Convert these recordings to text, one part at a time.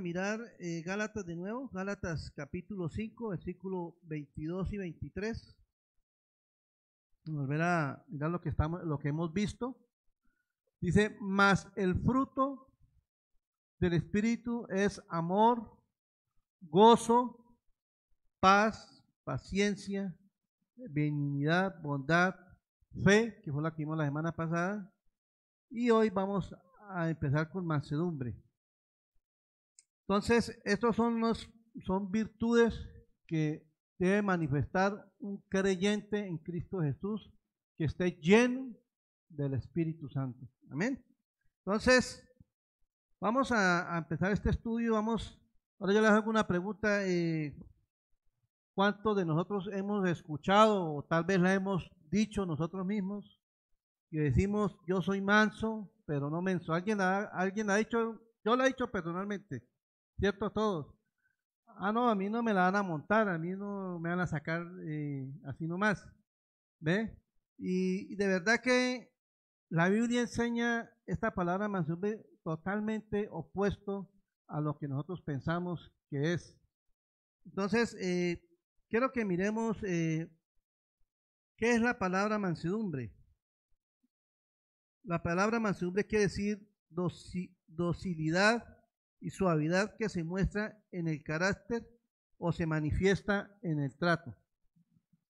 mirar Gálatas de nuevo, Gálatas capítulo 5, versículo 22 y 23. Volver a mirar lo que hemos visto. Dice, mas el fruto del Espíritu es amor, gozo, paz, paciencia, benignidad, bondad, fe, que fue la que vimos la semana pasada. Y hoy vamos a empezar con mansedumbre. Entonces, estos son virtudes que debe manifestar un creyente en Cristo Jesús que esté lleno del Espíritu Santo. Amén. Entonces, vamos a empezar este estudio. Ahora yo les hago una pregunta. ¿Cuántos de nosotros hemos escuchado o tal vez la hemos dicho nosotros mismos? Y decimos, yo soy manso, pero no menso. ¿Alguien ha dicho? Yo lo he dicho personalmente. ¿Cierto? Todos. No, a mí no me la van a montar, a mí no me van a sacar así nomás. ¿Ve? Y de verdad que la Biblia enseña esta palabra mansedumbre totalmente opuesto a lo que nosotros pensamos que es. Entonces, quiero que miremos qué es la palabra mansedumbre. La palabra mansedumbre quiere decir docilidad y suavidad que se muestra en el carácter o se manifiesta en el trato.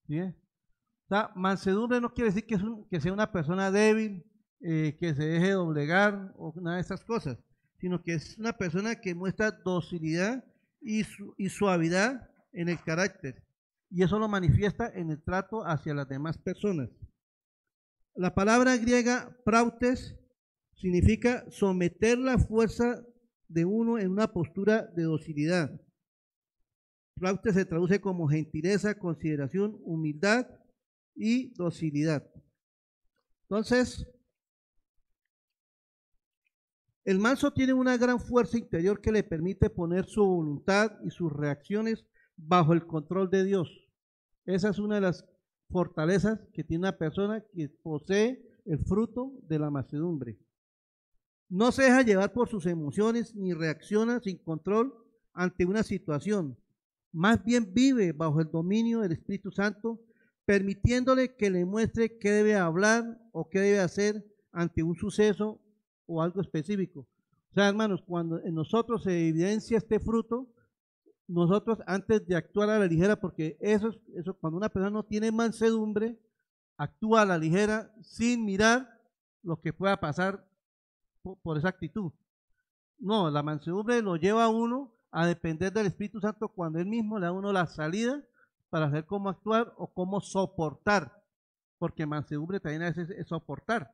¿Sí? O sea, mansedumbre no quiere decir que sea una persona débil, que se deje doblegar o nada de esas cosas, sino que es una persona que muestra docilidad y suavidad en el carácter. Y eso lo manifiesta en el trato hacia las demás personas. La palabra griega prautes significa someter la fuerza de uno en una postura de docilidad. Prautes se traduce como gentileza, consideración, humildad y docilidad. Entonces, el manso tiene una gran fuerza interior que le permite poner su voluntad y sus reacciones bajo el control de Dios. Esa es una de las fortalezas que tiene una persona que posee el fruto de la mansedumbre. No se deja llevar por sus emociones ni reacciona sin control ante una situación. Más bien vive bajo el dominio del Espíritu Santo, permitiéndole que le muestre qué debe hablar o qué debe hacer ante un suceso o algo específico. O sea, hermanos, cuando en nosotros se evidencia este fruto, nosotros antes de actuar a la ligera, porque eso cuando una persona no tiene mansedumbre, actúa a la ligera sin mirar lo que pueda pasar por esa actitud. No, la mansedumbre lo lleva a uno a depender del Espíritu Santo cuando él mismo le da a uno la salida para saber cómo actuar o cómo soportar, porque mansedumbre también a veces es soportar.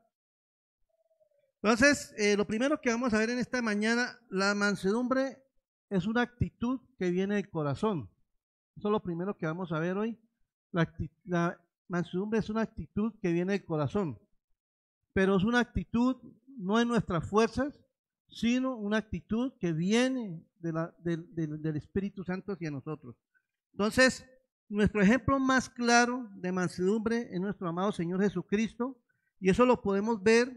Entonces, lo primero que vamos a ver en esta mañana, la mansedumbre es una actitud que viene del corazón. Eso es lo primero que vamos a ver hoy. La mansedumbre es una actitud que viene del corazón, pero es una actitud no en nuestras fuerzas, sino una actitud que viene del Espíritu Santo hacia nosotros. Entonces, nuestro ejemplo más claro de mansedumbre es nuestro amado Señor Jesucristo, y eso lo podemos ver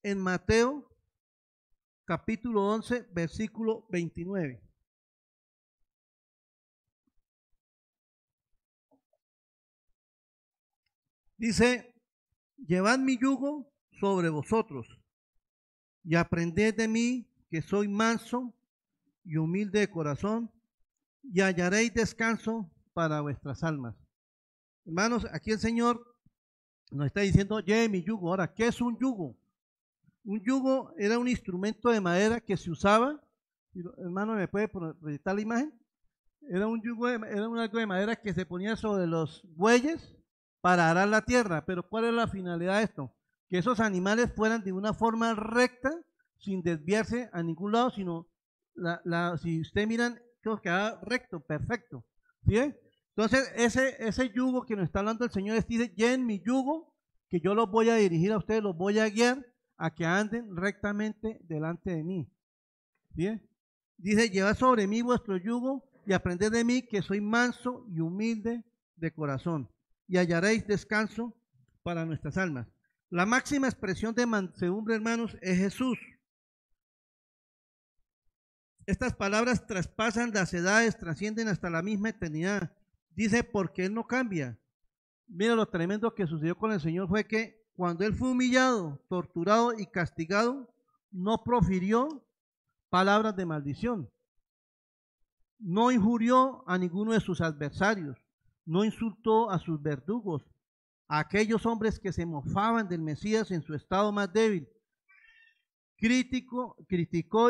en Mateo capítulo 11, versículo 29. Dice, llevad mi yugo sobre vosotros y aprended de mí, que soy manso y humilde de corazón, y hallaréis descanso para vuestras almas. Hermanos, aquí el Señor nos está diciendo, lleve mi yugo. Ahora, ¿qué es un yugo? Un yugo era un instrumento de madera que se usaba, hermano, ¿me puede proyectar la imagen? Era un yugo, era un algo de madera que se ponía sobre los bueyes para arar la tierra. Pero ¿cuál es la finalidad de esto? Que esos animales fueran de una forma recta, sin desviarse a ningún lado, sino, si ustedes miran, creo que queda recto, perfecto. ¿Sí? Entonces, ese yugo que nos está hablando el Señor dice, lleven mi yugo, que yo los voy a dirigir a ustedes, los voy a guiar a que anden rectamente delante de mí. ¿Bien? Dice, llevad sobre mí vuestro yugo y aprended de mí, que soy manso y humilde de corazón, y hallaréis descanso para nuestras almas. La máxima expresión de mansedumbre, hermanos, es Jesús. Estas palabras traspasan las edades, trascienden hasta la misma eternidad. Dice, porque Él no cambia. Mira, lo tremendo que sucedió con el Señor fue que cuando Él fue humillado, torturado y castigado, no profirió palabras de maldición. No injurió a ninguno de sus adversarios. No insultó a sus verdugos, a aquellos hombres que se mofaban del Mesías en su estado más débil. Criticó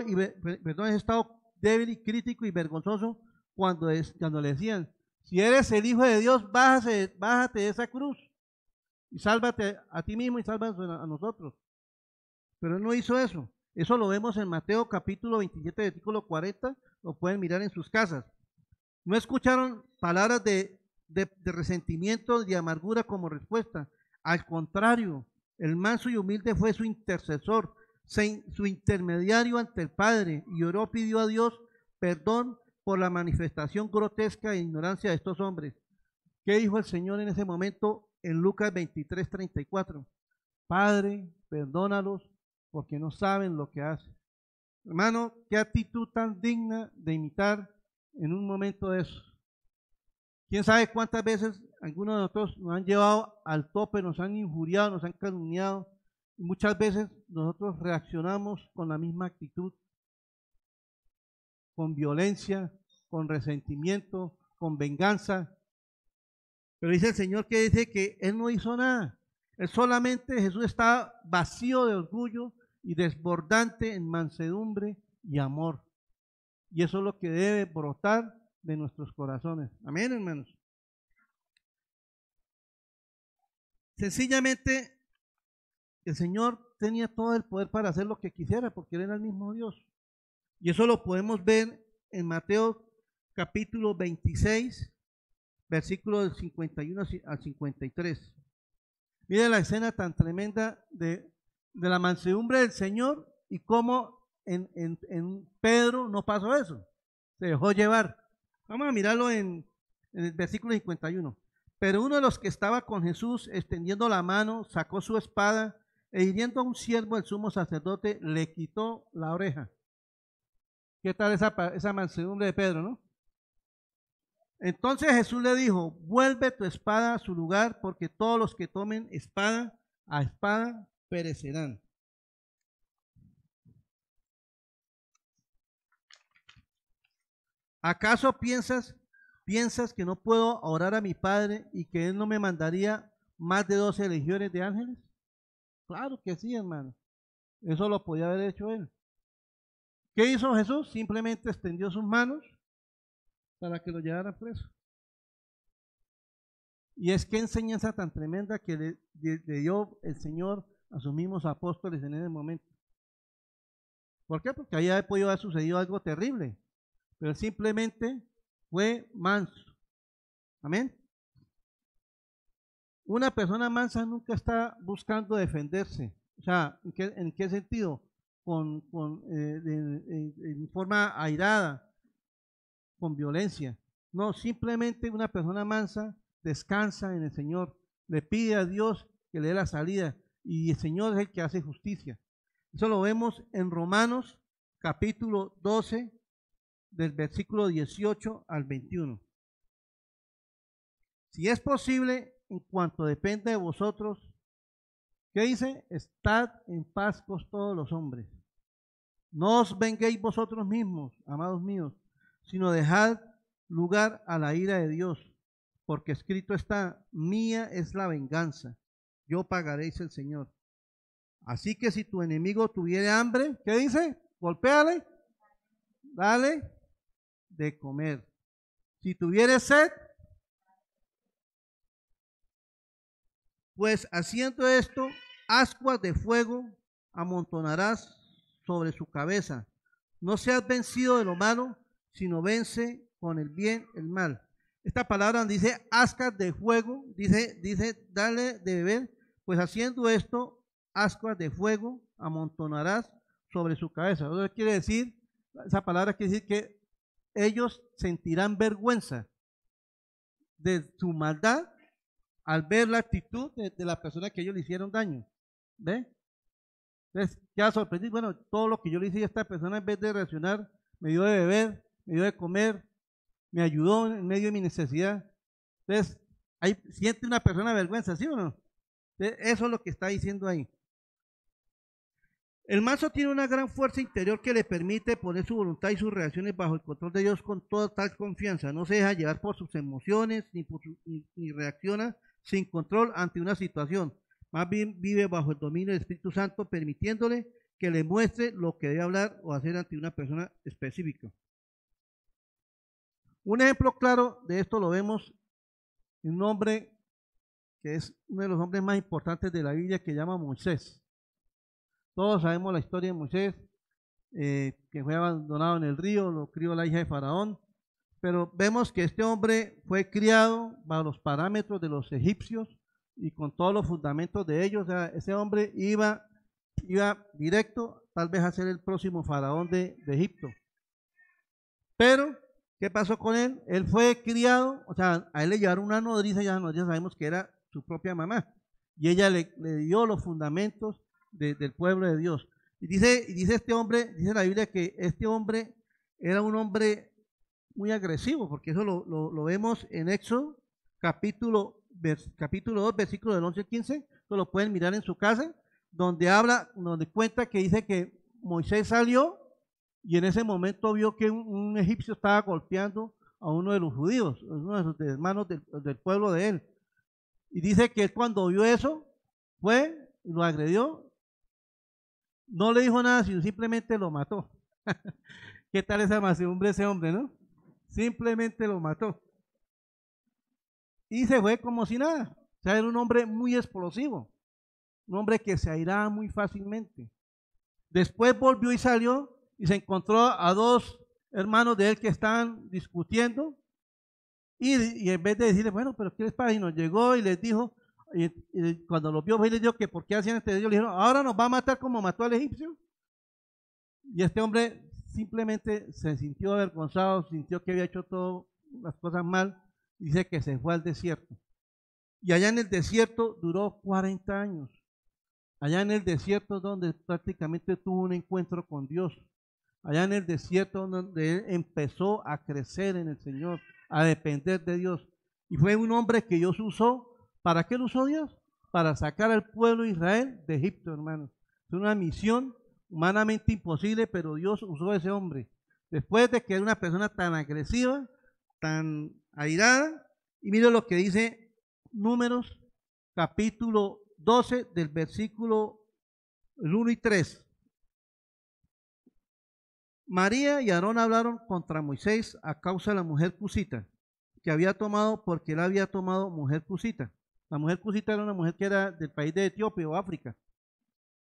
y, perdón, ese estado débil y crítico y vergonzoso cuando le decían, si eres el Hijo de Dios, bájate de esa cruz y sálvate a ti mismo y sálvanos a nosotros. Pero Él no hizo eso. Eso lo vemos en Mateo capítulo 27, versículo 40, lo pueden mirar en sus casas. No escucharon palabras de resentimiento, de amargura como respuesta. Al contrario, el manso y humilde fue su intercesor, su intermediario ante el Padre, y oró, pidió a Dios perdón por la manifestación grotesca e ignorancia de estos hombres. ¿Qué dijo el Señor en ese momento en Lucas 23, 34? Padre, perdónalos porque no saben lo que hacen. Hermano, qué actitud tan digna de imitar en un momento de eso. ¿Quién sabe cuántas veces algunos de nosotros nos han llevado al tope, nos han injuriado, nos han calumniado? Y muchas veces nosotros reaccionamos con la misma actitud, con violencia, con resentimiento, con venganza. Pero dice el Señor que dice que Él no hizo nada. Él solamente, Jesús estaba vacío de orgullo y desbordante en mansedumbre y amor. Y eso es lo que debe brotar de nuestros corazones. Amén, hermanos. Sencillamente, el Señor tenía todo el poder para hacer lo que quisiera, porque Él era el mismo Dios. Y eso lo podemos ver en Mateo capítulo 26, versículos del 51 al 53. Mire la escena tan tremenda de la mansedumbre del Señor y cómo en Pedro no pasó eso. Se dejó llevar. Vamos a mirarlo en el versículo 51. Pero uno de los que estaba con Jesús, extendiendo la mano, sacó su espada e hiriendo a un siervo del sumo sacerdote, le quitó la oreja. ¿Qué tal esa mansedumbre de Pedro, no? Entonces Jesús le dijo, vuelve tu espada a su lugar, porque todos los que tomen espada a espada perecerán. ¿Acaso piensas que no puedo orar a mi Padre y que Él no me mandaría más de 12 legiones de ángeles? Claro que sí, hermano. Eso lo podía haber hecho Él. ¿Qué hizo Jesús? Simplemente extendió sus manos para que lo llevaran preso. Y es que enseñanza tan tremenda que le dio el Señor a sus mismos apóstoles en ese momento. ¿Por qué? Porque ahí ha podido haber sucedido algo terrible, pero simplemente fue manso. Amén. Una persona mansa nunca está buscando defenderse. O sea, ¿en qué sentido? En forma airada, con violencia. No, simplemente una persona mansa descansa en el Señor, le pide a Dios que le dé la salida y el Señor es el que hace justicia. Eso lo vemos en Romanos capítulo 12 del versículo 18 al 21. Si es posible, en cuanto depende de vosotros, ¿qué dice? Estad en paz con todos los hombres. No os venguéis vosotros mismos, amados míos, sino dejad lugar a la ira de Dios, porque escrito está, mía es la venganza, yo pagaré, dice el Señor. Así que si tu enemigo tuviere hambre, ¿qué dice? Golpéale, dale de comer. Si tuviere sed, pues haciendo esto, ascuas de fuego amontonarás sobre su cabeza. No seas vencido de lo malo, sino vence con el bien el mal. Esta palabra dice ascuas de fuego, dice dale de beber, pues haciendo esto, ascuas de fuego amontonarás sobre su cabeza. Eso quiere decir, esa palabra quiere decir que ellos sentirán vergüenza de su maldad al ver la actitud de la persona que ellos le hicieron daño. ¿Ve? Entonces, queda sorprendido. Bueno, todo lo que yo le hice a esta persona, en vez de reaccionar me dio de beber, me dio de comer, me ayudó en medio de mi necesidad. Entonces, ahí siente una persona vergüenza, ¿sí o no? Entonces, eso es lo que está diciendo ahí. El manso tiene una gran fuerza interior que le permite poner su voluntad y sus reacciones bajo el control de Dios con toda tal confianza. No se deja llevar por sus emociones ni reacciona sin control ante una situación. Más bien vive bajo el dominio del Espíritu Santo, permitiéndole que le muestre lo que debe hablar o hacer ante una persona específica. Un ejemplo claro de esto lo vemos en un hombre que es uno de los hombres más importantes de la Biblia, que se llama Moisés. Todos sabemos la historia de Moisés, que fue abandonado en el río, lo crió la hija de Faraón, pero vemos que este hombre fue criado bajo los parámetros de los egipcios y con todos los fundamentos de ellos. O sea, ese hombre iba directo tal vez a ser el próximo faraón de Egipto. Pero, ¿qué pasó con él? Él fue criado, o sea, a él le llevaron una nodriza, ya sabemos que era su propia mamá, y ella le dio los fundamentos del pueblo de Dios. Y dice este hombre, dice la Biblia que este hombre era un hombre muy agresivo, porque eso lo vemos en Éxodo capítulo 2, versículo del 11 al 15, eso lo pueden mirar en su casa, donde cuenta que dice que Moisés salió y en ese momento vio que un egipcio estaba golpeando a uno de los judíos, uno de sus hermanos del pueblo de él. Y dice que él cuando vio eso, fue, lo agredió, no le dijo nada, sino simplemente lo mató. ¿Qué tal esa mansedumbre ese hombre, no? Simplemente lo mató. Y se fue como si nada. O sea, era un hombre muy explosivo, un hombre que se airaba muy fácilmente. Después volvió y salió y se encontró a dos hermanos de él que estaban discutiendo, y en vez de decirle, bueno, pero ¿qué les pasa? Y nos llegó y les dijo, y cuando los vio, y les dijo que por qué hacían este, ellos le dijeron, ahora nos va a matar como mató al egipcio. Y este hombre simplemente se sintió avergonzado, sintió que había hecho todas las cosas mal, dice que se fue al desierto. Y allá en el desierto duró 40 años. Allá en el desierto donde prácticamente tuvo un encuentro con Dios. Allá en el desierto donde él empezó a crecer en el Señor, a depender de Dios. Y fue un hombre que Dios usó. ¿Para qué lo usó Dios? Para sacar al pueblo de Israel de Egipto, hermanos. Es una misión humanamente imposible, pero Dios usó a ese hombre. Después de que era una persona tan agresiva, tan airada, y mire lo que dice Números, capítulo 12, del versículo 1 y 3. María y Aarón hablaron contra Moisés a causa de la mujer cusita, que había tomado, porque él había tomado mujer cusita. La mujer cusita era una mujer que era del país de Etiopía o África.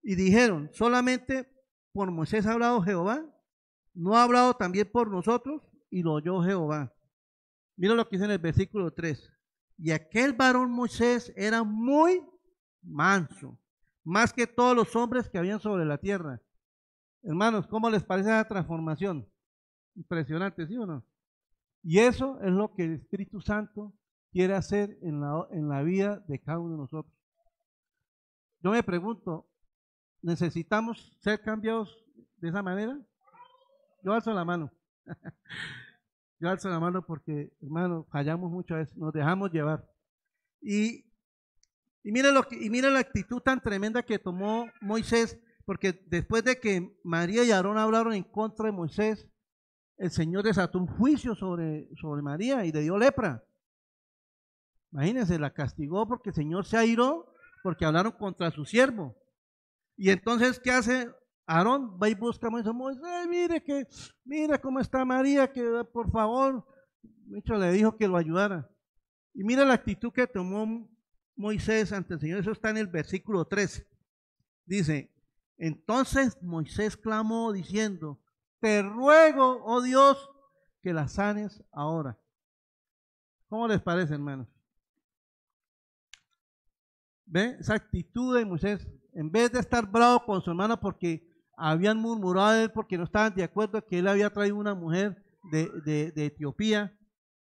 Y dijeron, solamente por Moisés ha hablado Jehová, no ha hablado también por nosotros, y lo oyó Jehová. Mira lo que dice en el versículo 3. Y aquel varón Moisés era muy manso, más que todos los hombres que habían sobre la tierra. Hermanos, ¿cómo les parece esa transformación? Impresionante, ¿sí o no? Y eso es lo que el Espíritu Santo quiere hacer en la vida de cada uno de nosotros. Yo me pregunto, ¿necesitamos ser cambiados de esa manera? Yo alzo la mano. Yo alzo la mano porque, hermano, fallamos muchas veces, nos dejamos llevar. Y mira la actitud tan tremenda que tomó Moisés, porque después de que María y Aarón hablaron en contra de Moisés, el Señor desató un juicio sobre María y le dio lepra. Imagínense, la castigó porque el Señor se airó porque hablaron contra su siervo. Y entonces, ¿qué hace Aarón? Va y busca a Moisés, mire cómo está María, que por favor, le dijo que lo ayudara. Y mira la actitud que tomó Moisés ante el Señor, eso está en el versículo 13. Dice, entonces Moisés clamó diciendo, te ruego, oh Dios, que la sanes ahora. ¿Cómo les parece, hermanos? ¿Ven? Esa actitud de Moisés, en vez de estar bravo con su hermana porque habían murmurado de él porque no estaban de acuerdo que él había traído una mujer de Etiopía,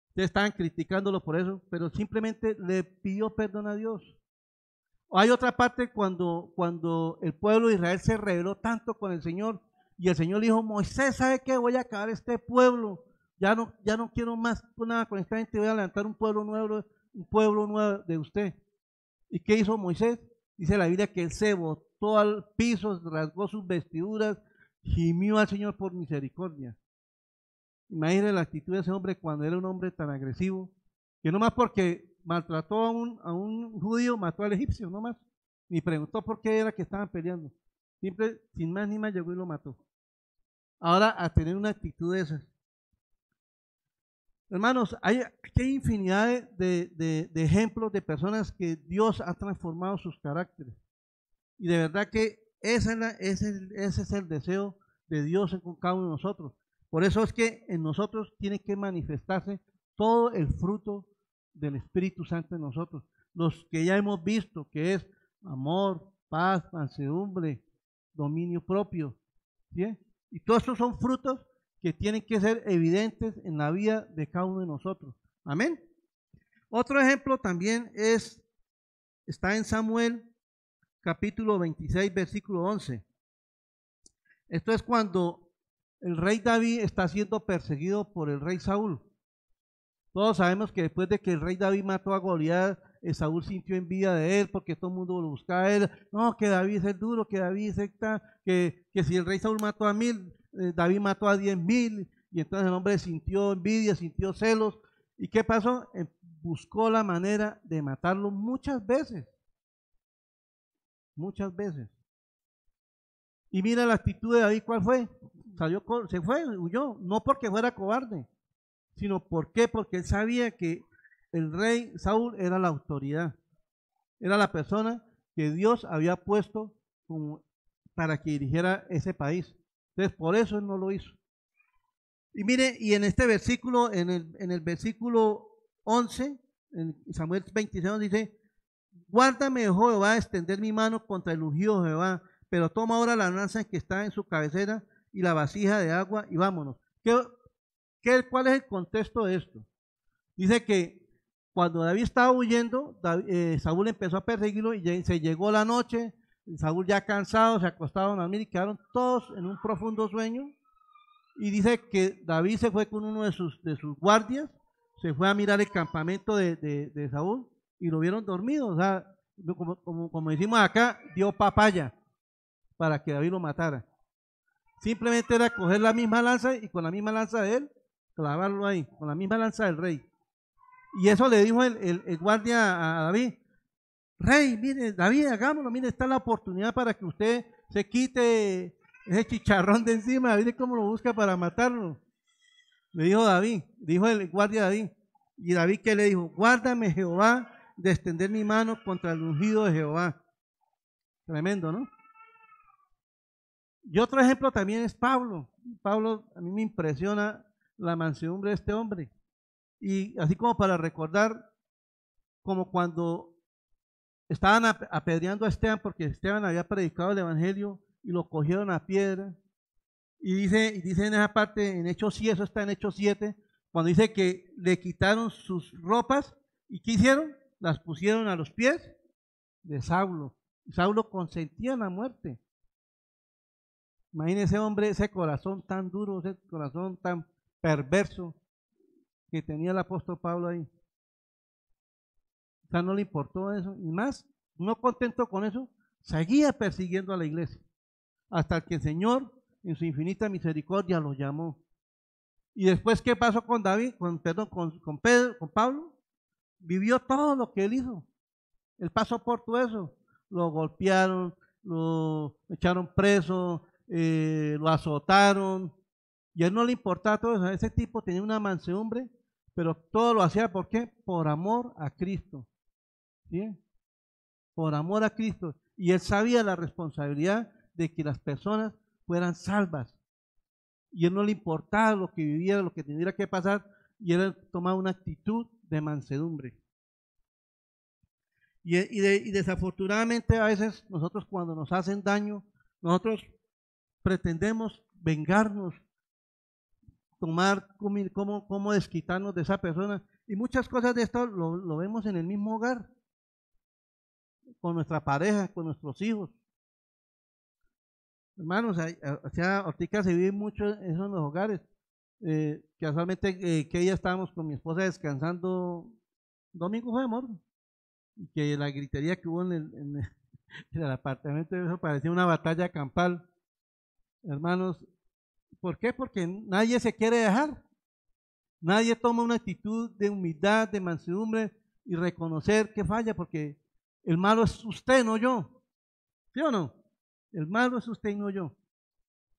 ustedes estaban criticándolo por eso, pero simplemente le pidió perdón a Dios. Hay otra parte cuando el pueblo de Israel se rebeló tanto con el Señor Y el Señor le dijo, Moisés, ¿sabe qué? Voy a acabar este pueblo. Ya no quiero más nada con esta gente, voy a levantar un pueblo nuevo de usted. ¿Y qué hizo Moisés? Dice la Biblia que él se botó al piso, rasgó sus vestiduras, gimió al Señor por misericordia. Imagínense la actitud de ese hombre cuando era un hombre tan agresivo, que no más porque maltrató a un judío, mató al egipcio, no más. Ni preguntó por qué era que estaban peleando. Siempre, sin más ni más, llegó y lo mató. Ahora, a tener una actitud de esas. Hermanos, hay infinidad de ejemplos de personas que Dios ha transformado sus caracteres. Y de verdad que ese es el deseo de Dios con cada uno de nosotros. Por eso es que en nosotros tiene que manifestarse todo el fruto del Espíritu Santo en nosotros. Los que ya hemos visto, que es amor, paz, mansedumbre, dominio propio. ¿Sí? Y todos estos son frutos que tienen que ser evidentes en la vida de cada uno de nosotros. Amén. Otro ejemplo también está en Samuel capítulo 26, versículo 11. Esto es cuando el rey David está siendo perseguido por el rey Saúl. Todos sabemos que después de que el rey David mató a Goliat, Saúl sintió envidia de él porque todo el mundo lo buscaba a él. No, que David es el duro, que David es que si el rey Saúl mató a 1000, David mató a 10,000. Y entonces el hombre sintió envidia, sintió celos. ¿Y qué pasó? Buscó la manera de matarlo muchas veces. Muchas veces. Y mira la actitud de David, ¿cuál fue? Se fue, huyó. No porque fuera cobarde, sino ¿por qué? Porque él sabía que el rey Saúl era la autoridad, era la persona que Dios había puesto para que dirigiera ese país. Entonces, por eso él no lo hizo. Y mire, y en este versículo, en el versículo 11, en Samuel 26 dice, guárdame, oh Jehová, extender mi mano contra el ungido de Jehová, pero toma ahora la lanza que está en su cabecera y la vasija de agua y vámonos. ¿Cuál es el contexto de esto? Dice que cuando David estaba huyendo, Saúl empezó a perseguirlo y se llegó la noche, Saúl ya cansado, se acostaron a dormir y quedaron todos en un profundo sueño. Y dice que David se fue con uno de sus guardias, se fue a mirar el campamento de Saúl y lo vieron dormido. O sea, como decimos acá, dio papaya para que David lo matara. Simplemente era coger la misma lanza y con la misma lanza de él, clavarlo ahí, con la misma lanza del rey. Y eso le dijo el guardia a David, rey, mire, David, hagámoslo, mire, está la oportunidad para que usted se quite ese chicharrón de encima, mire cómo lo busca para matarlo. Le dijo David, dijo el guardia a David. Y David, ¿qué le dijo? Guárdame, Jehová, de extender mi mano contra el ungido de Jehová. Tremendo, ¿no? Y otro ejemplo también es Pablo. Pablo, a mí me impresiona la mansedumbre de este hombre. Y así como para recordar, como cuando estaban apedreando a Esteban, porque Esteban había predicado el evangelio y lo cogieron a piedra. Y dice en esa parte, en Hechos 7, eso está en Hechos 7, cuando dice que le quitaron sus ropas y ¿qué hicieron? Las pusieron a los pies de Saulo. Y Saulo consentía la muerte. Imagínese, hombre, ese corazón tan duro, ese corazón tan perverso que tenía el apóstol Pablo ahí. O sea, no le importó eso. Y más, no contento con eso, seguía persiguiendo a la iglesia. Hasta que el Señor, en su infinita misericordia, lo llamó. Y después, ¿qué pasó con David? Con Pablo. Vivió todo lo que él hizo. Él pasó por todo eso. Lo golpearon, lo echaron preso, lo azotaron. Y a él no le importaba todo eso. Ese tipo tenía una mansedumbre, pero todo lo hacía, ¿por qué? Por amor a Cristo. ¿Sí? Por amor a Cristo. Y él sabía la responsabilidad de que las personas fueran salvas. Y él no le importaba lo que viviera, lo que tuviera que pasar, y él tomaba una actitud de mansedumbre. Y desafortunadamente a veces nosotros cuando nos hacen daño, nosotros pretendemos vengarnos, tomar cómo desquitarnos de esa persona. Y muchas cosas de esto lo vemos en el mismo hogar, con nuestra pareja, con nuestros hijos. Hermanos, o sea, ahorita se vive mucho eso en los hogares. Casualmente, que ella estábamos con mi esposa descansando, domingo fue, amor, y que la gritería que hubo en el apartamento, eso parecía una batalla campal. Hermanos, ¿por qué? Porque nadie se quiere dejar. Nadie toma una actitud de humildad, de mansedumbre y reconocer que falla, porque el malo es usted, no yo. ¿Sí o no? El malo es usted y no yo.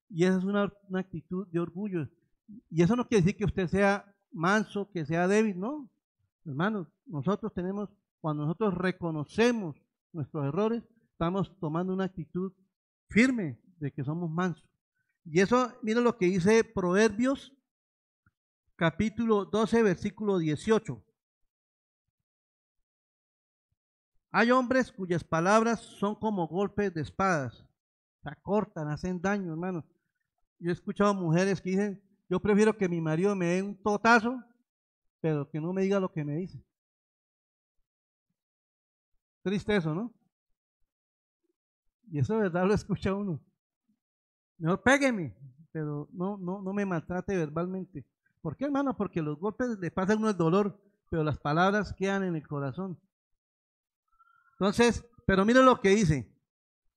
Y esa es una actitud de orgullo. Y eso no quiere decir que usted sea manso, que sea débil, no. Hermanos, nosotros tenemos, cuando nosotros reconocemos nuestros errores, estamos tomando una actitud firme de que somos mansos. Y eso, mira lo que dice Proverbios, capítulo 12, versículo 18. Hay hombres cuyas palabras son como golpes de espadas, se acortan, hacen daño, hermanos. Yo he escuchado mujeres que dicen, yo prefiero que mi marido me dé un totazo, pero que no me diga lo que me dice. Triste eso, ¿no? Y eso de verdad lo escucha uno. Mejor pégueme, pero no me maltrate verbalmente. ¿Por qué, hermano? Porque los golpes le pasan a uno el dolor, pero las palabras quedan en el corazón. Entonces, pero mire lo que dice.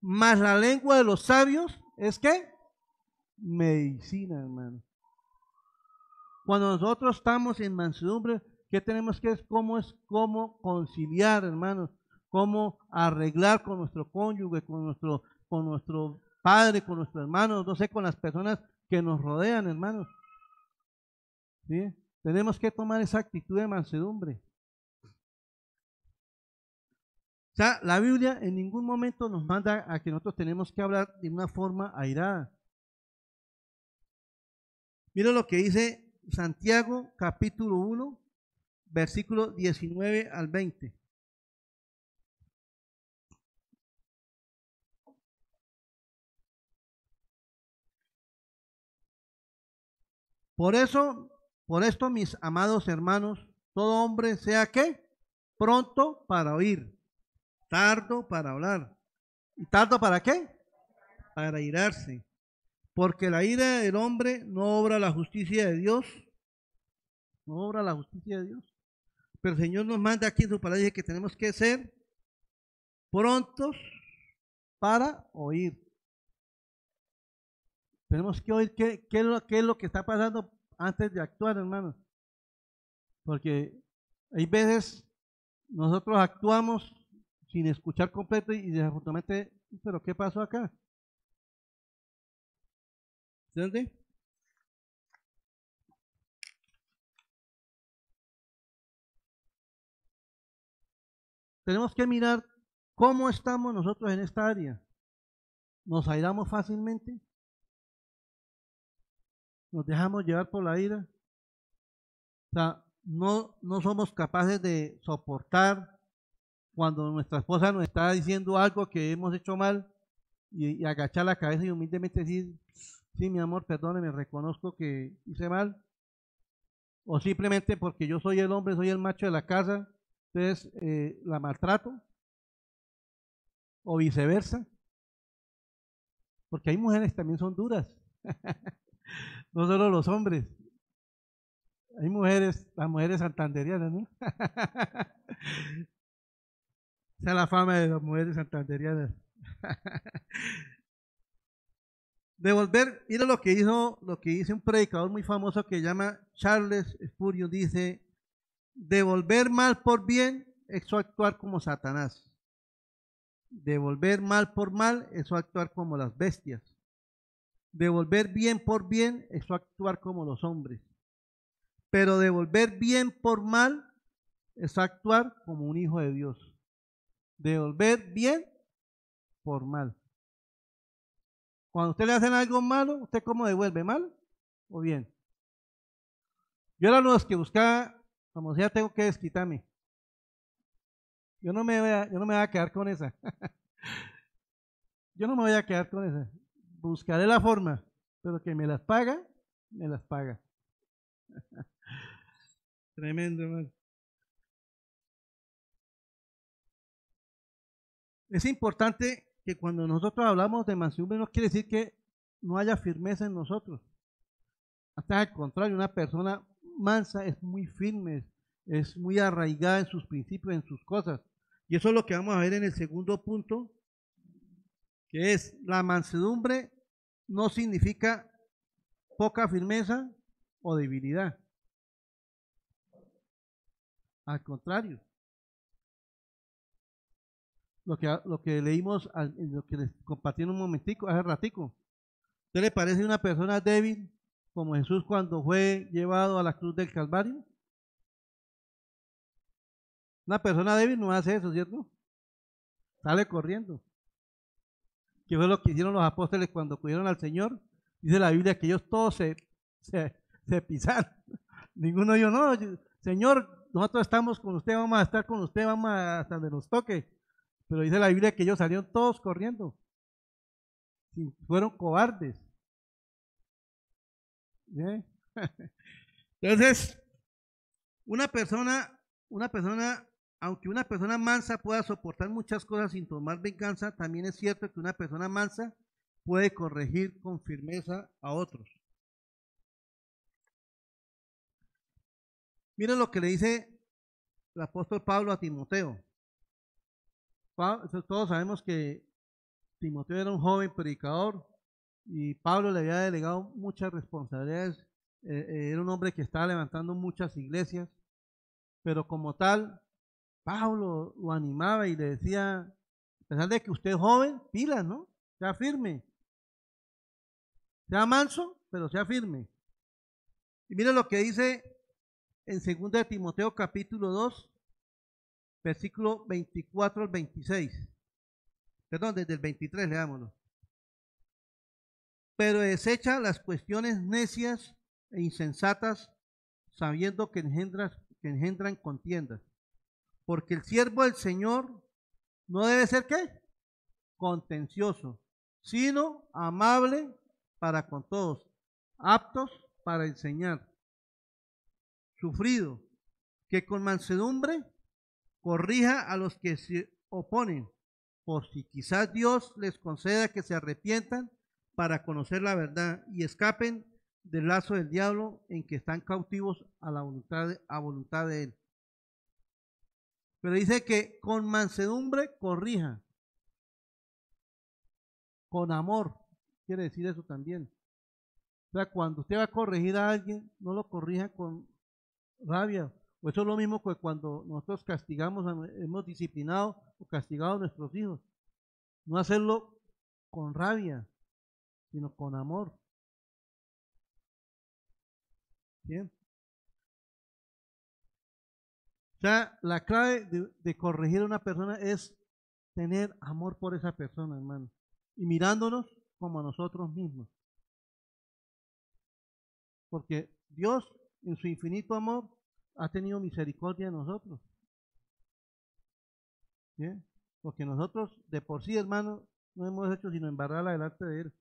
Mas la lengua de los sabios es ¿qué? Medicina, hermano. Cuando nosotros estamos en mansedumbre, ¿qué tenemos que es cómo conciliar, hermanos? Cómo arreglar con nuestro cónyuge, con nuestro padre, con nuestros hermanos, no sé, con las personas que nos rodean, hermanos. ¿Sí? Tenemos que tomar esa actitud de mansedumbre. O sea, la Biblia en ningún momento nos manda a que nosotros tenemos que hablar de una forma airada. Mira lo que dice Santiago capítulo 1, versículo 19 al 20. Por esto, mis amados hermanos, todo hombre sea que pronto para oír, tardo para hablar. ¿Y tardo para qué? Para irarse. Porque la ira del hombre no obra la justicia de Dios, no obra la justicia de Dios. Pero el Señor nos manda aquí en su palabra, dice que tenemos que ser prontos para oír. Tenemos que oír qué es lo que está pasando antes de actuar, hermano. Porque hay veces nosotros actuamos sin escuchar completo y desafortunadamente, pero ¿qué pasó acá? ¿Entiende? Tenemos que mirar cómo estamos nosotros en esta área. ¿Nos airamos fácilmente? ¿Nos dejamos llevar por la ira? O sea, no somos capaces de soportar cuando nuestra esposa nos está diciendo algo que hemos hecho mal y agachar la cabeza y humildemente decir, sí, mi amor, perdóneme, reconozco que hice mal. O simplemente porque yo soy el hombre, soy el macho de la casa, entonces la maltrato. O viceversa. Porque hay mujeres que también son duras. No solo los hombres. Hay mujeres, las mujeres santanderianas, ¿no? Esa es la fama de las mujeres santanderianas. Devolver, mira lo que dice un predicador muy famoso que llama Charles Spurgeon, dice, devolver mal por bien, eso actuar como Satanás. Devolver mal por mal, eso actuar como las bestias. Devolver bien por bien, eso actuar como los hombres. Pero devolver bien por mal, es actuar como un hijo de Dios. Devolver bien por mal. Cuando usted le hacen algo malo, ¿usted cómo devuelve? ¿Mal o bien? Yo era uno de los que buscaba, como sea, tengo que desquitarme. Yo no me voy a quedar con esa. Yo no me voy a quedar con esa. Buscaré la forma, pero que me las paga, me las paga. Tremendo, hermano. Es importante que cuando nosotros hablamos de mansedumbre no quiere decir que no haya firmeza en nosotros. Hasta al contrario, una persona mansa es muy firme, es muy arraigada en sus principios, en sus cosas. Y eso es lo que vamos a ver en el segundo punto, que es la mansedumbre no significa poca firmeza o debilidad. Al contrario, lo que leímos, lo que les compartí en un momentico, hace ratico. ¿Usted le parece una persona débil como Jesús cuando fue llevado a la cruz del Calvario? Una persona débil no hace eso, ¿cierto? Sale corriendo. ¿Qué fue lo que hicieron los apóstoles cuando acudieron al Señor? Dice la Biblia que ellos todos se pisaron. Ninguno dijo, no, Señor, nosotros estamos con usted, vamos a estar con usted, vamos hasta donde nos toque. Pero dice la Biblia que ellos salieron todos corriendo. Sí, fueron cobardes. ¿Sí? Entonces, una persona, aunque una persona mansa pueda soportar muchas cosas sin tomar venganza, también es cierto que una persona mansa puede corregir con firmeza a otros. Miren lo que le dice el apóstol Pablo a Timoteo. Todos sabemos que Timoteo era un joven predicador y Pablo le había delegado muchas responsabilidades. Era un hombre que estaba levantando muchas iglesias, pero como tal, Pablo lo animaba y le decía, a pesar de que usted es joven, pilas, ¿no? Sea firme. Sea manso, pero sea firme. Y mire lo que dice en 2 de Timoteo capítulo 2, versículo 24 al 26. Perdón, desde el 23, leámoslo. Pero desecha las cuestiones necias e insensatas, sabiendo que engendran contiendas. Porque el siervo del Señor no debe ser ¿qué? Contencioso, sino amable para con todos, aptos para enseñar, sufrido, que con mansedumbre corrija a los que se oponen, por si quizás Dios les conceda que se arrepientan para conocer la verdad y escapen del lazo del diablo en que están cautivos a la voluntad de él. Pero dice que con mansedumbre corrija, con amor, quiere decir eso también. O sea, cuando usted va a corregir a alguien, no lo corrija con rabia. O eso es lo mismo que cuando nosotros castigamos, hemos disciplinado o castigado a nuestros hijos. No hacerlo con rabia, sino con amor. ¿Bien? O sea, la clave de corregir a una persona es tener amor por esa persona, hermano. Y mirándonos como a nosotros mismos. Porque Dios, en su infinito amor, ha tenido misericordia de nosotros. ¿Bien? Porque nosotros, de por sí, hermano, no hemos hecho sino embarrarla delante de Él.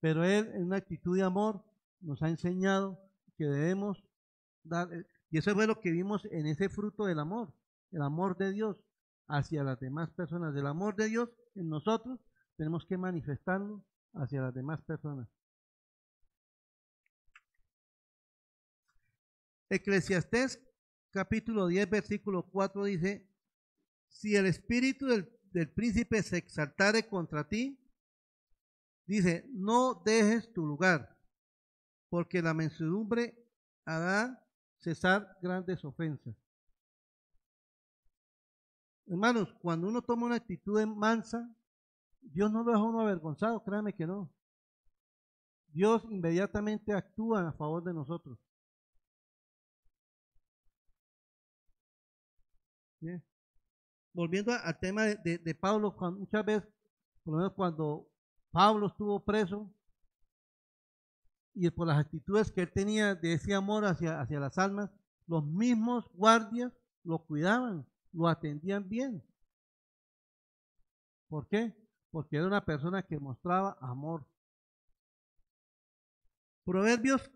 Pero Él, en una actitud de amor, nos ha enseñado que debemos dar, y eso fue lo que vimos en ese fruto del amor, el amor de Dios hacia las demás personas. El amor de Dios en nosotros tenemos que manifestarlo hacia las demás personas. Eclesiastés capítulo 10 versículo 4 dice, si el espíritu del príncipe se exaltare contra ti, dice, no dejes tu lugar, porque la mansedumbre hará cesar grandes ofensas. Hermanos, cuando uno toma una actitud de mansa, Dios no lo deja uno avergonzado, créame que no. Dios inmediatamente actúa a favor de nosotros. ¿Sí? Volviendo al tema de Pablo, muchas veces, por lo menos cuando Pablo estuvo preso, y por las actitudes que él tenía de ese amor hacia las almas, los mismos guardias lo cuidaban, lo atendían bien. ¿Por qué? Porque era una persona que mostraba amor. Proverbios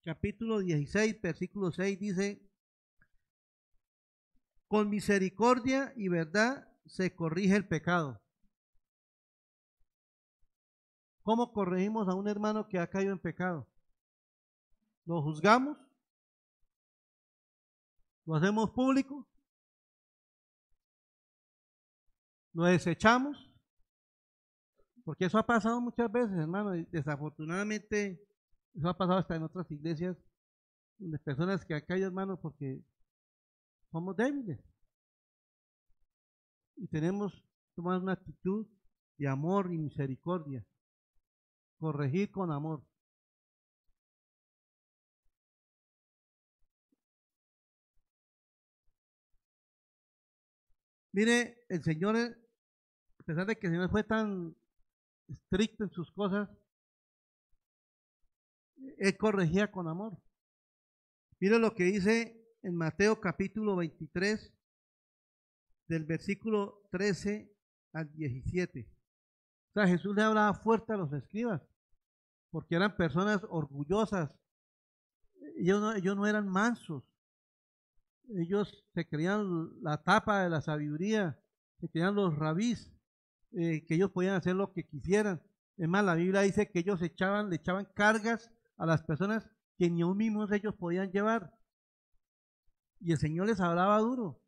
capítulo 16, versículo 6 dice, con misericordia y verdad se corrige el pecado. ¿Cómo corregimos a un hermano que ha caído en pecado? ¿Lo juzgamos? ¿Lo hacemos público? ¿Lo desechamos? Porque eso ha pasado muchas veces, hermano, y desafortunadamente eso ha pasado hasta en otras iglesias, de personas que han caído, hermano, porque somos débiles y tenemos que tomar una actitud de amor y misericordia, corregir con amor. Mire, el Señor, a pesar de que el Señor fue tan estricto en sus cosas, Él corregía con amor. Mire lo que dice en Mateo capítulo 23, del versículo 13 al 17. O sea, Jesús le hablaba fuerte a los escribas, porque eran personas orgullosas. Ellos no eran mansos. Ellos se creían la tapa de la sabiduría, se creían los rabís, que ellos podían hacer lo que quisieran. Es más, la Biblia dice que ellos le echaban cargas a las personas que ni aún mismos ellos podían llevar. Y el Señor les hablaba duro,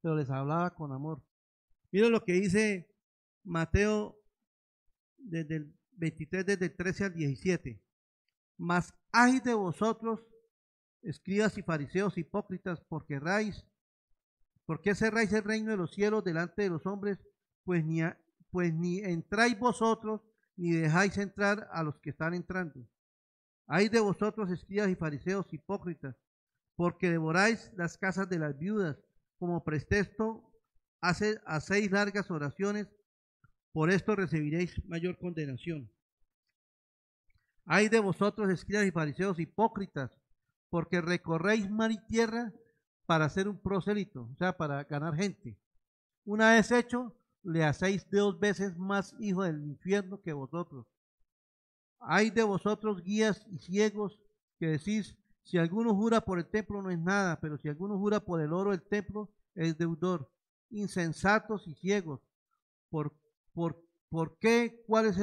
pero les hablaba con amor. Mira lo que dice Mateo desde el 23, desde el 13 al 17. Mas ay de vosotros, escribas y fariseos hipócritas, porque cerráis el reino de los cielos delante de los hombres, pues ni entráis vosotros, ni dejáis entrar a los que están entrando. Ay de vosotros, escribas y fariseos hipócritas, porque devoráis las casas de las viudas, como pretexto hacéis largas oraciones, por esto recibiréis mayor condenación. Ay de vosotros, escribas y fariseos hipócritas, porque recorréis mar y tierra para ser un prosélito, o sea, para ganar gente. Una vez hecho, le hacéis 2 veces más hijo del infierno que vosotros. Ay de vosotros, guías y ciegos, que decís, si alguno jura por el templo no es nada, pero si alguno jura por el oro del templo es deudor. Insensatos y ciegos, ¿por qué? ¿Cuál es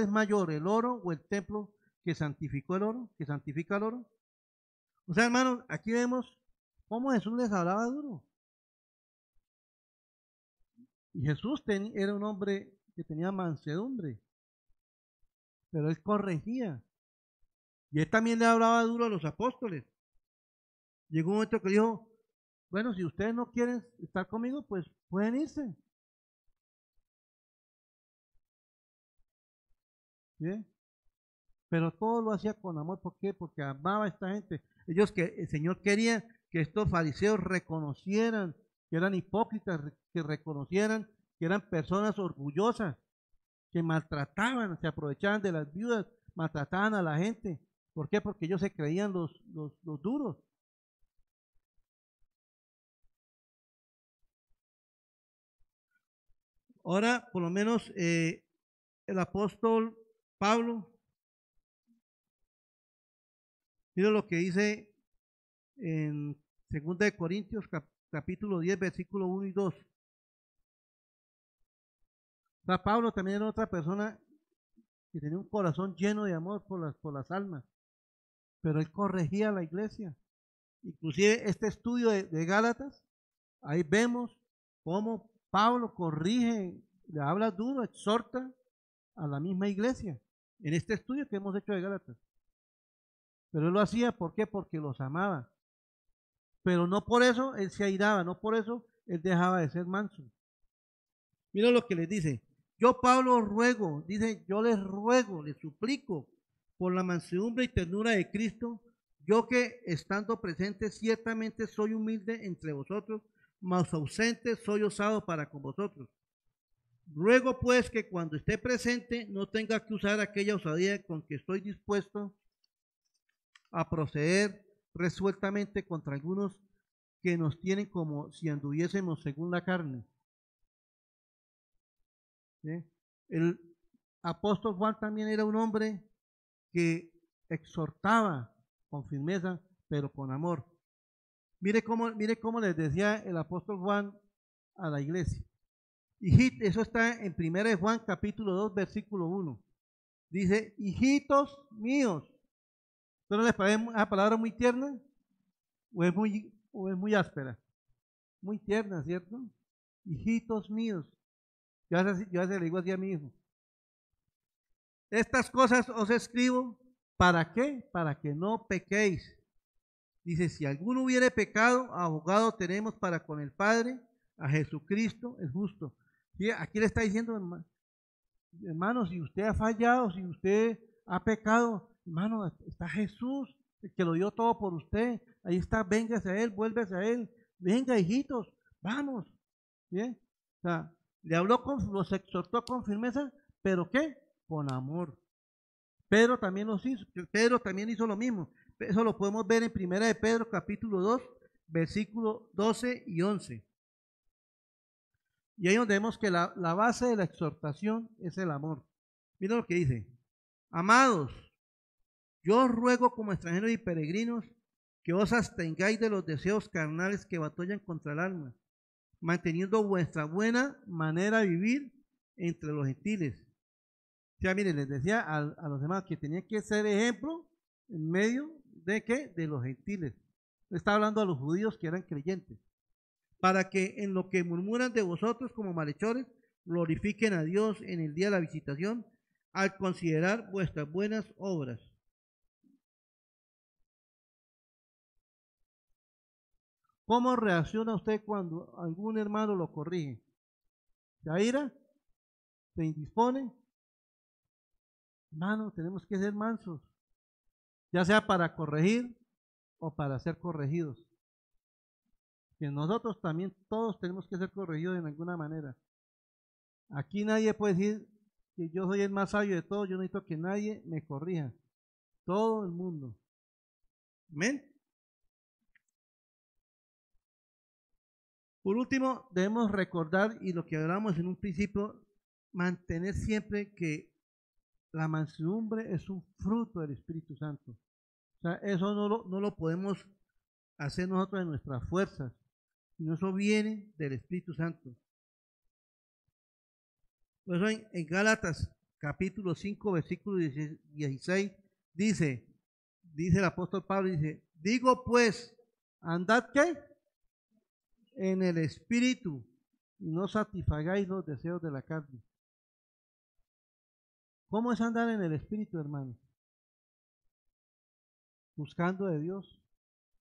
mayor, el oro o el templo que santificó el oro, que santifica el oro? O sea, hermanos, aquí vemos cómo Jesús les hablaba duro. Y Jesús era un hombre que tenía mansedumbre, pero él corregía. Y él también le hablaba duro a los apóstoles. Llegó un momento que dijo, bueno, si ustedes no quieren estar conmigo, pues pueden irse. ¿Sí? Pero todo lo hacía con amor. ¿Por qué? Porque amaba a esta gente. El Señor quería que estos fariseos reconocieran que eran hipócritas, que reconocieran que eran personas orgullosas, que maltrataban, se aprovechaban de las viudas, maltrataban a la gente. ¿Por qué? Porque ellos se creían los duros. Ahora, por lo menos, el apóstol Pablo, mira lo que dice en 2 de Corintios capítulo 10, versículo 1 y 2. O sea, Pablo también era otra persona que tenía un corazón lleno de amor por las almas, pero él corregía a la iglesia. Inclusive este estudio de Gálatas, ahí vemos cómo Pablo corrige, le habla duro, exhorta a la misma iglesia, en este estudio que hemos hecho de Gálatas. Pero él lo hacía, ¿por qué? Porque los amaba. Pero no por eso él se airaba, no por eso él dejaba de ser manso. Mira lo que les dice. Yo, Pablo, ruego, dice, yo les ruego, les suplico, por la mansedumbre y ternura de Cristo, yo que estando presente ciertamente soy humilde entre vosotros, mas ausente soy osado para con vosotros. Ruego pues que cuando esté presente no tenga que usar aquella osadía con que estoy dispuesto a proceder resueltamente contra algunos que nos tienen como si anduviésemos según la carne. ¿Sí? El apóstol Juan también era un hombre que exhortaba con firmeza, pero con amor. Mire cómo les decía el apóstol Juan a la iglesia. Hijitos, eso está en 1 Juan capítulo 2, versículo 1. Dice, hijitos míos. ¿No les parece una palabra muy tierna? ¿O es muy áspera? Muy tierna, ¿cierto? Hijitos míos. Yo a veces le digo así a mi hijo. Estas cosas os escribo, ¿para qué? Para que no pequéis. Dice, si alguno hubiere pecado, abogado tenemos para con el Padre, a Jesucristo el justo. ¿Sí? Aquí le está diciendo, hermano, si usted ha fallado, si usted ha pecado, hermano, está Jesús, el que lo dio todo por usted. Ahí está, véngase a Él, vuélvese a Él. Venga, hijitos, vamos. ¿Bien? O sea, los exhortó con firmeza, pero ¿qué? Con amor. Pedro también hizo lo mismo. Eso lo podemos ver en 1 de Pedro capítulo 2, versículos 12 y 11. Y ahí donde vemos que la base de la exhortación es el amor. Mira lo que dice. Amados, yo os ruego como extranjeros y peregrinos que os abstengáis de los deseos carnales que batallan contra el alma, manteniendo vuestra buena manera de vivir entre los gentiles. O sea, miren, les decía a los demás que tenían que ser ejemplo en medio de ¿qué? De los gentiles. Está hablando a los judíos que eran creyentes. Para que en lo que murmuran de vosotros como malhechores, glorifiquen a Dios en el día de la visitación, al considerar vuestras buenas obras. ¿Cómo reacciona usted cuando algún hermano lo corrige? ¿Se aira? ¿Se indispone? Hermano, tenemos que ser mansos, ya sea para corregir o para ser corregidos. Que nosotros también todos tenemos que ser corregidos en alguna manera. Aquí nadie puede decir que yo soy el más sabio de todos, yo no necesito que nadie me corrija. Todo el mundo. Amén. Por último, debemos recordar, y lo que hablamos en un principio, mantener siempre que la mansedumbre es un fruto del Espíritu Santo. O sea, eso no lo podemos hacer nosotros en nuestras fuerzas, sino eso viene del Espíritu Santo. Por eso en Gálatas capítulo 5, versículo 16, dice el apóstol Pablo, dice, digo pues, andad ¿qué? En el Espíritu y no satisfagáis los deseos de la carne. ¿Cómo es andar en el Espíritu, hermano? Buscando de Dios,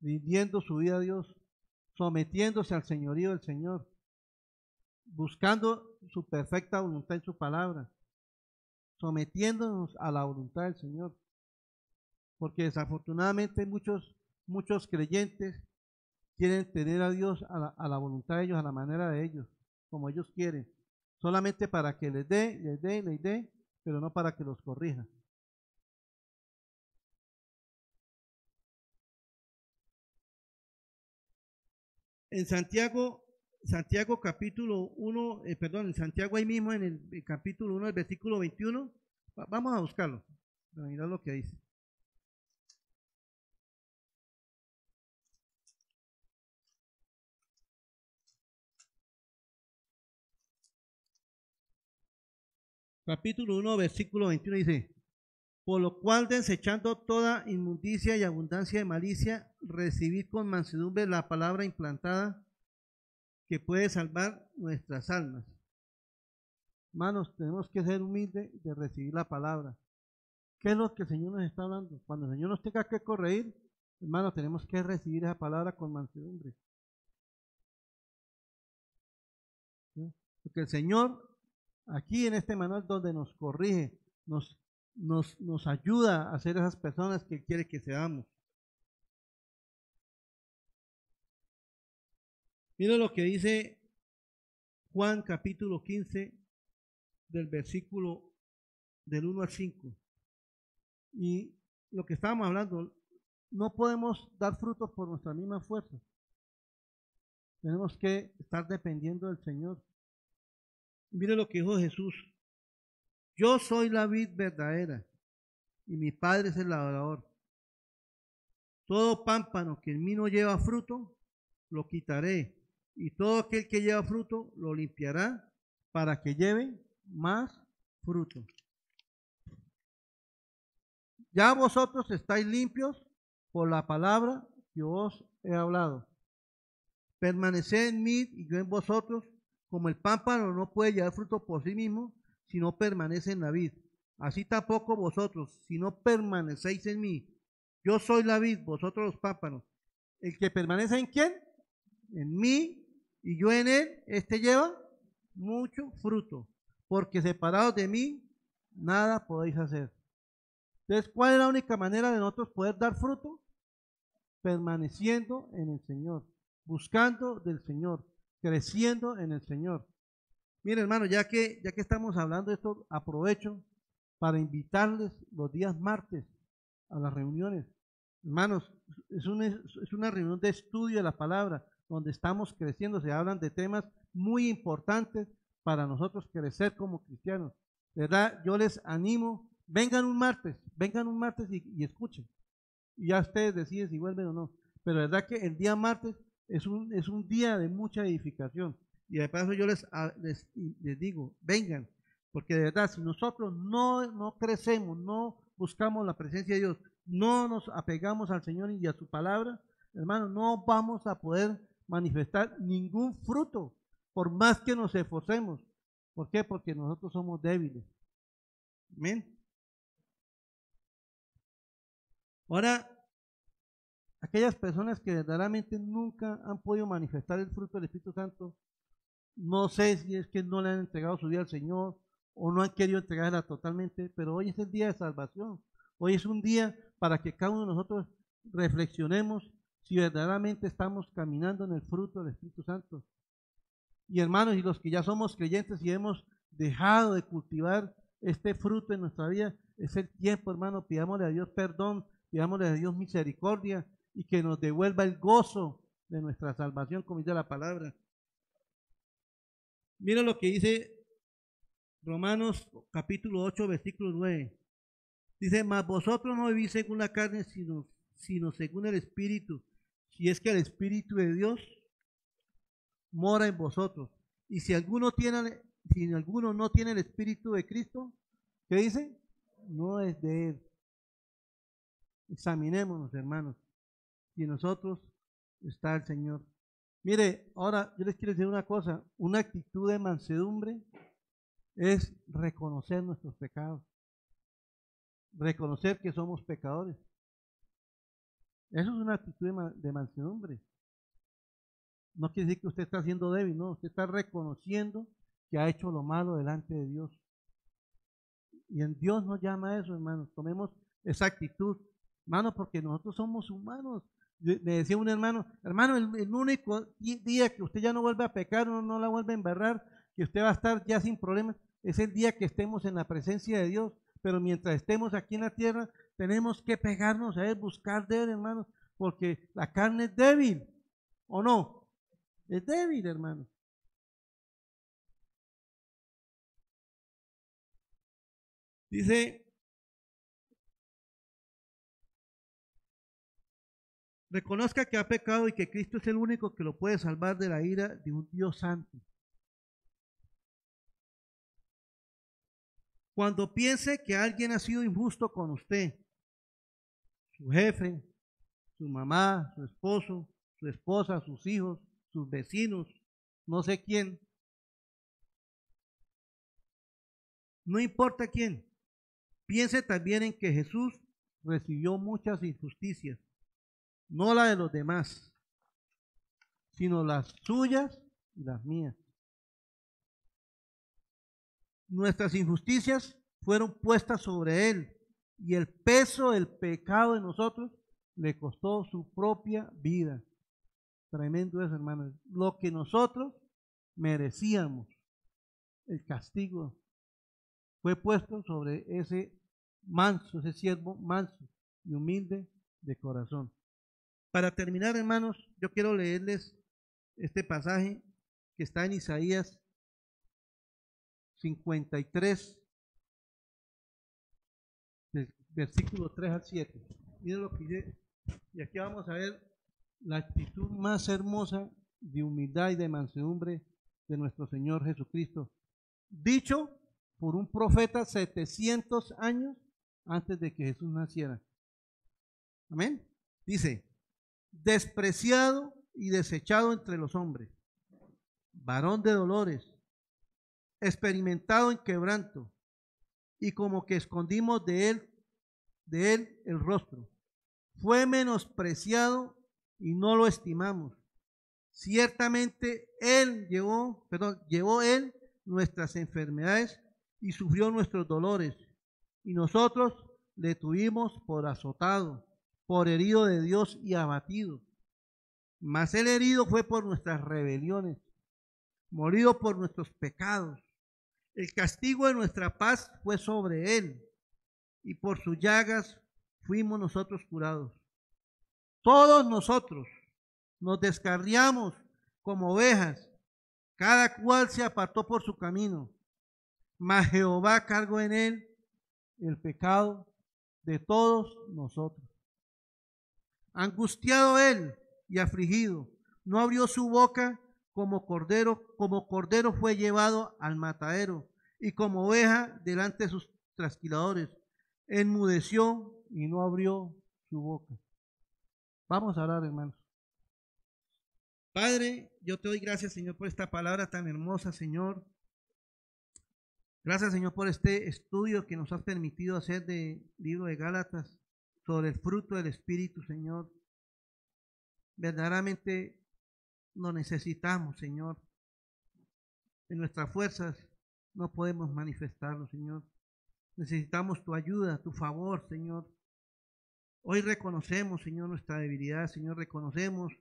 rindiendo su vida a Dios, sometiéndose al señorío del Señor, buscando su perfecta voluntad en su palabra, sometiéndonos a la voluntad del Señor. Porque desafortunadamente muchos creyentes quieren tener a Dios a la voluntad de ellos, a la manera de ellos, como ellos quieren, solamente para que les dé, pero no para que los corrija. En Santiago capítulo 1, en Santiago ahí mismo en el capítulo 1, el versículo 21, vamos a buscarlo, para mirar lo que dice. Capítulo 1, versículo 21 dice, por lo cual desechando toda inmundicia y abundancia de malicia, recibid con mansedumbre la palabra implantada que puede salvar nuestras almas. Hermanos, tenemos que ser humildes de recibir la palabra. ¿Qué es lo que el Señor nos está hablando? Cuando el Señor nos tenga que corregir, hermanos, tenemos que recibir esa palabra con mansedumbre. ¿Sí? Porque el Señor, aquí en este manual donde nos corrige, nos ayuda a ser esas personas que Él quiere que seamos. Mira lo que dice Juan capítulo 15 del versículo del 1 al 5. Y lo que estábamos hablando, no podemos dar frutos por nuestra misma fuerza. Tenemos que estar dependiendo del Señor. Mire lo que dijo Jesús. Yo soy la vid verdadera y mi Padre es el labrador. Todo pámpano que en mí no lleva fruto, lo quitaré, y todo aquel que lleva fruto, lo limpiará para que lleve más fruto. Ya vosotros estáis limpios por la palabra que os he hablado. Permaneced en mí y yo en vosotros, como el pámpano no puede llevar fruto por sí mismo, si no permanece en la vid. Así tampoco vosotros, si no permanecéis en mí. Yo soy la vid, vosotros los pámpanos. El que permanece en quién? En mí y yo en él, este lleva mucho fruto, porque separados de mí, nada podéis hacer. Entonces, ¿cuál es la única manera de nosotros poder dar fruto? Permaneciendo en el Señor, buscando del Señor, creciendo en el Señor. Mire, hermano, ya que estamos hablando de esto, aprovecho para invitarles los días martes a las reuniones. Hermanos, es una reunión de estudio de la palabra, donde estamos creciendo, se hablan de temas muy importantes para nosotros crecer como cristianos. ¿Verdad? Yo les animo, vengan un martes y escuchen. Y ya ustedes deciden si vuelven o no. Pero la verdad que el día martes es un día de mucha edificación. Y de paso yo les digo, vengan, porque de verdad, si nosotros no crecemos, no buscamos la presencia de Dios, no nos apegamos al Señor y a su palabra, hermano, no vamos a poder manifestar ningún fruto, por más que nos esforcemos. ¿Por qué? Porque nosotros somos débiles. Amén. Ahora, aquellas personas que verdaderamente nunca han podido manifestar el fruto del Espíritu Santo, no sé si es que no le han entregado su vida al Señor o no han querido entregarla totalmente, pero hoy es el día de salvación. Hoy es un día para que cada uno de nosotros reflexionemos si verdaderamente estamos caminando en el fruto del Espíritu Santo. Y hermanos, y los que ya somos creyentes y hemos dejado de cultivar este fruto en nuestra vida, es el tiempo, hermano, pidámosle a Dios perdón, pidámosle a Dios misericordia y que nos devuelva el gozo de nuestra salvación, como dice la palabra. Mira lo que dice Romanos capítulo 8, versículo 9. Dice, mas vosotros no vivís según la carne, sino según el Espíritu. Si es que el Espíritu de Dios mora en vosotros. Y si alguno no tiene el Espíritu de Cristo, ¿qué dice? No es de Él. Examinémonos, hermanos. Si nosotros está el Señor. Mire, ahora yo les quiero decir una cosa. Una actitud de mansedumbre es reconocer nuestros pecados. Reconocer que somos pecadores. Eso es una actitud de mansedumbre. No quiere decir que usted está siendo débil, no, usted está reconociendo que ha hecho lo malo delante de Dios. Y en Dios nos llama a eso, hermanos. Tomemos esa actitud, hermano, porque nosotros somos humanos. Me decía un hermano, el único día que usted ya no vuelve a pecar, no la vuelve a embarrar, que usted va a estar ya sin problemas, es el día que estemos en la presencia de Dios. Pero mientras estemos aquí en la tierra, tenemos que pegarnos a Él, buscar de Él, hermanos, porque la carne es débil, ¿o no? Es débil, hermano. Dice, reconozca que ha pecado y que Cristo es el único que lo puede salvar de la ira de un Dios santo. Cuando piense que alguien ha sido injusto con usted, su jefe, su mamá, su esposo, su esposa, sus hijos, sus vecinos, no sé quién, no importa quién, piense también en que Jesús recibió muchas injusticias, no la de los demás, sino las suyas y las mías. Nuestras injusticias fueron puestas sobre Él y el peso del pecado de nosotros le costó su propia vida. Tremendo eso, hermanos. Lo que nosotros merecíamos, el castigo, fue puesto sobre ese manso, ese siervo manso y humilde de corazón. Para terminar, hermanos, yo quiero leerles este pasaje que está en Isaías 53, del versículo 3 al 7. Miren lo que dice Y aquí vamos a ver la actitud más hermosa de humildad y de mansedumbre de nuestro Señor Jesucristo, dicho por un profeta 700 años antes de que Jesús naciera. Amén. Dice, despreciado y desechado entre los hombres, varón de dolores, experimentado en quebranto, y como que escondimos de él el rostro. Fue menospreciado y no lo estimamos. Ciertamente llevó él nuestras enfermedades y sufrió nuestros dolores. Y nosotros le tuvimos por azotado, por herido de Dios y abatido. Mas el herido fue por nuestras rebeliones, molido por nuestros pecados. El castigo de nuestra paz fue sobre él, y por sus llagas fuimos nosotros curados. Todos nosotros nos descarriamos como ovejas, cada cual se apartó por su camino, mas Jehová cargó en él el pecado de todos nosotros. Angustiado él y afligido, no abrió su boca, como cordero fue llevado al matadero, y como oveja delante de sus trasquiladores. Enmudeció y no abrió su boca. Vamos a orar, hermanos. Padre, yo te doy gracias, Señor, por esta palabra tan hermosa, Señor. Gracias, Señor, por este estudio que nos has permitido hacer del libro de Gálatas sobre el fruto del Espíritu, Señor. Verdaderamente lo necesitamos, Señor. En nuestras fuerzas no podemos manifestarlo, Señor. Necesitamos tu ayuda, tu favor, Señor. Hoy reconocemos, Señor, nuestra debilidad, Señor. Reconocemos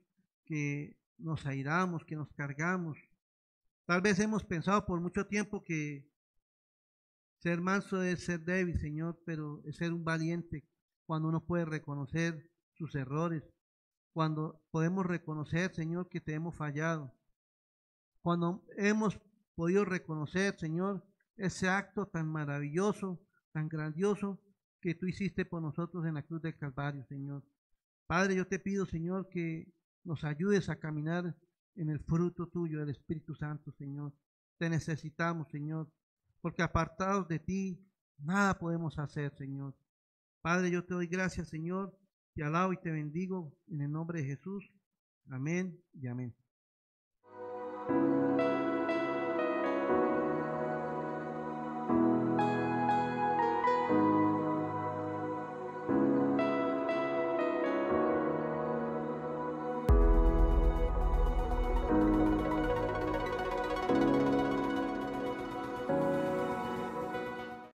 que nos airamos, que nos cargamos. Tal vez hemos pensado por mucho tiempo que ser manso es ser débil, Señor, pero es ser un valiente cuando uno puede reconocer sus errores, cuando podemos reconocer, Señor, que te hemos fallado, cuando hemos podido reconocer, Señor, ese acto tan maravilloso, tan grandioso que tú hiciste por nosotros en la cruz del Calvario, Señor. Padre, yo te pido, Señor, que nos ayudes a caminar en el fruto tuyo del Espíritu Santo, Señor. Te necesitamos, Señor, porque apartados de ti, nada podemos hacer, Señor. Padre, yo te doy gracias, Señor, te alabo y te bendigo en el nombre de Jesús. Amén y amén.